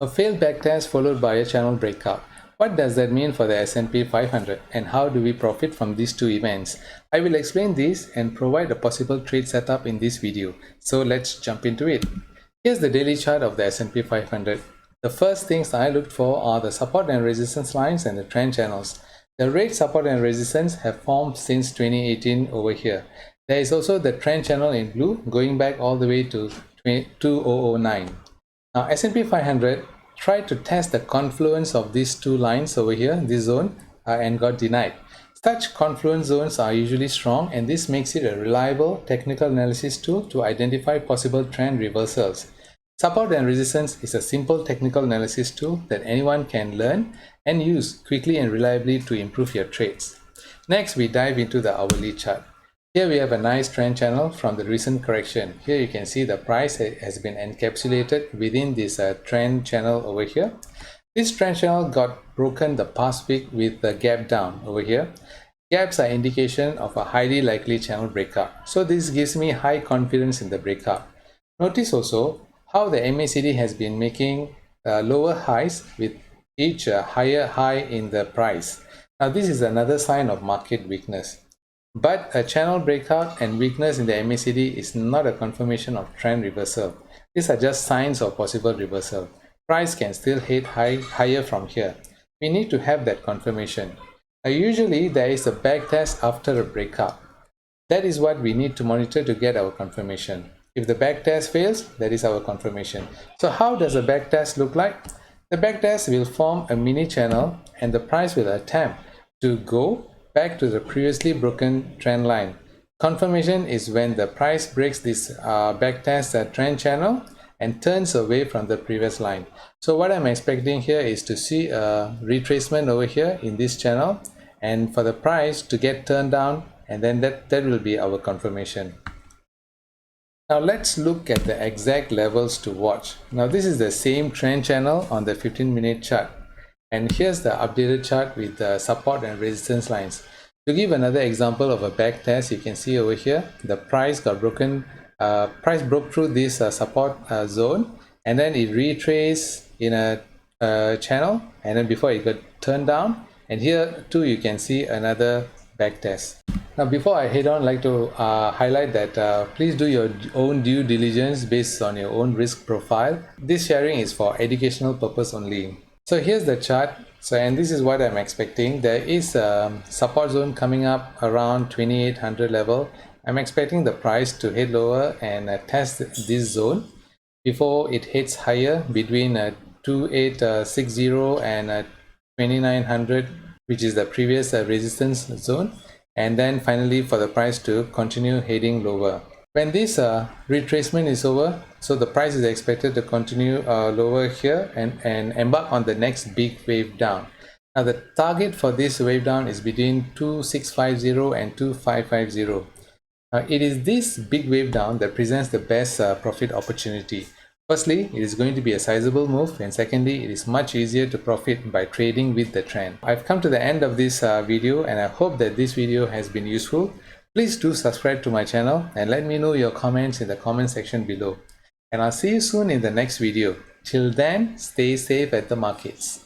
A failed backtest followed by a channel breakout. What does that mean for the S&P 500 and how do we profit from these two events? I will explain this and provide a possible trade setup in this video. So let's jump into it. Here's the daily chart of the S&P 500. The first things I looked for are the support and resistance lines and the trend channels. The red support and resistance have formed since 2018 over here. There is also the trend channel in blue going back all the way to 2009. Now S&P 500 tried to test the confluence of these two lines over here, this zone, and got denied. Such confluence zones are usually strong, and this makes it a reliable technical analysis tool to identify possible trend reversals. Support and resistance is a simple technical analysis tool that anyone can learn and use quickly and reliably to improve your trades. Next, we dive into the hourly chart. Here we have a nice trend channel from the recent correction. Here you can see the price has been encapsulated within this trend channel over here. This trend channel got broken the past week with the gap down over here. Gaps are indication of a highly likely channel breakout. So this gives me high confidence in the breakout. Notice also how the MACD has been making lower highs with each higher high in the price. Now this is another sign of market weakness. But a channel breakout and weakness in the MACD is not a confirmation of trend reversal. These are just signs of possible reversal. Price can still head higher from here. We need to have that confirmation. Usually there is a backtest after a breakout. That is what we need to monitor to get our confirmation. If the backtest fails, that is our confirmation. So how does a backtest look like? The backtest will form a mini channel and the price will attempt to go back to the previously broken trend line. Confirmation is when the price breaks this backtest trend channel and turns away from the previous line. So what I'm expecting here is to see a retracement over here in this channel and for the price to get turned down, and then that will be our confirmation. Now let's look at the exact levels to watch. Now this is the same trend channel on the 15-minute chart. And here's the updated chart with the support and resistance lines. To give another example of a back test, you can see over here the price got broken. Price broke through this support zone, and then it retraced in a channel, and then before it got turned down. And here too you can see another back test. Now before I head on, I'd like to highlight that please do your own due diligence based on your own risk profile. This sharing is for educational purpose only. So here's the chart. And this is what I'm expecting. There is a support zone coming up around 2800 level. I'm expecting the price to head lower and test this zone before it heads higher between 2860 and 2900, which is the previous resistance zone, and then finally for the price to continue heading lower. When this retracement is over, so the price is expected to continue lower here and embark on the next big wave down. Now the target for this wave down is between 2650 and 2550. It is this big wave down that presents the best profit opportunity. Firstly, it is going to be a sizable move, and secondly, it is much easier to profit by trading with the trend. I've come to the end of this video, and I hope that this video has been useful. Please do subscribe to my channel and let me know your comments in the comment section below. And I'll see you soon in the next video. Till then, stay safe at the markets.